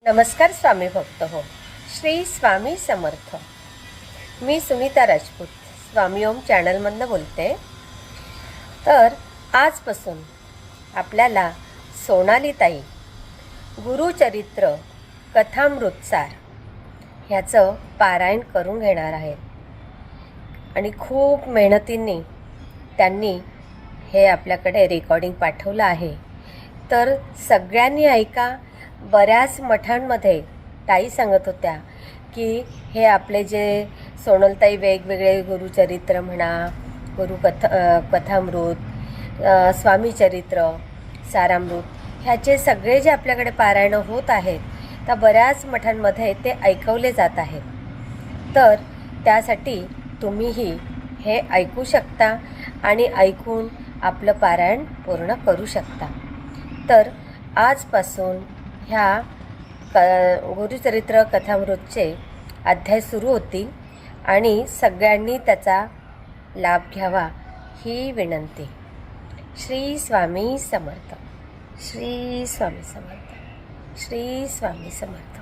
नमस्कार स्वामी भक्त हो. श्री स्वामी समर्थ. मी सुनीता राजपूत स्वामी ओम चॅनलमधनं बोलते. तर आजपासून आपल्याला सोनालीताई गुरुचरित्र कथामृतसार ह्याचं पारायण करून घेणार आहेत. आणि खूप मेहनतीने त्यांनी हे आपल्याकडे रेकॉर्डिंग पाठवलं आहे. तर सगळ्यांनी ऐका. बऱ्याच मठांमध्ये ताई सांगत होत्या की हे आपले जे सोनलताई वेगवेगळे गुरुचरित्र म्हणा, कथामृत, स्वामीचरित्र, सारामृत ह्याचे सगळे जे आपल्याकडे पारायण होत आहेत त्या बऱ्याच मठांमध्ये ते ऐकवले जात आहेत. तर त्यासाठी तुम्हीही हे ऐकू शकता आणि ऐकून आपलं पारायण पूर्ण करू शकता. तर आजपासून ह्या गुरुचरित्र कथामृतचे अध्याय सुरू होतील आणि सगळ्यांनी त्याचा लाभ घ्यावा ही विनंती. श्री स्वामी समर्थ. श्री स्वामी समर्थ. श्री स्वामी समर्थ.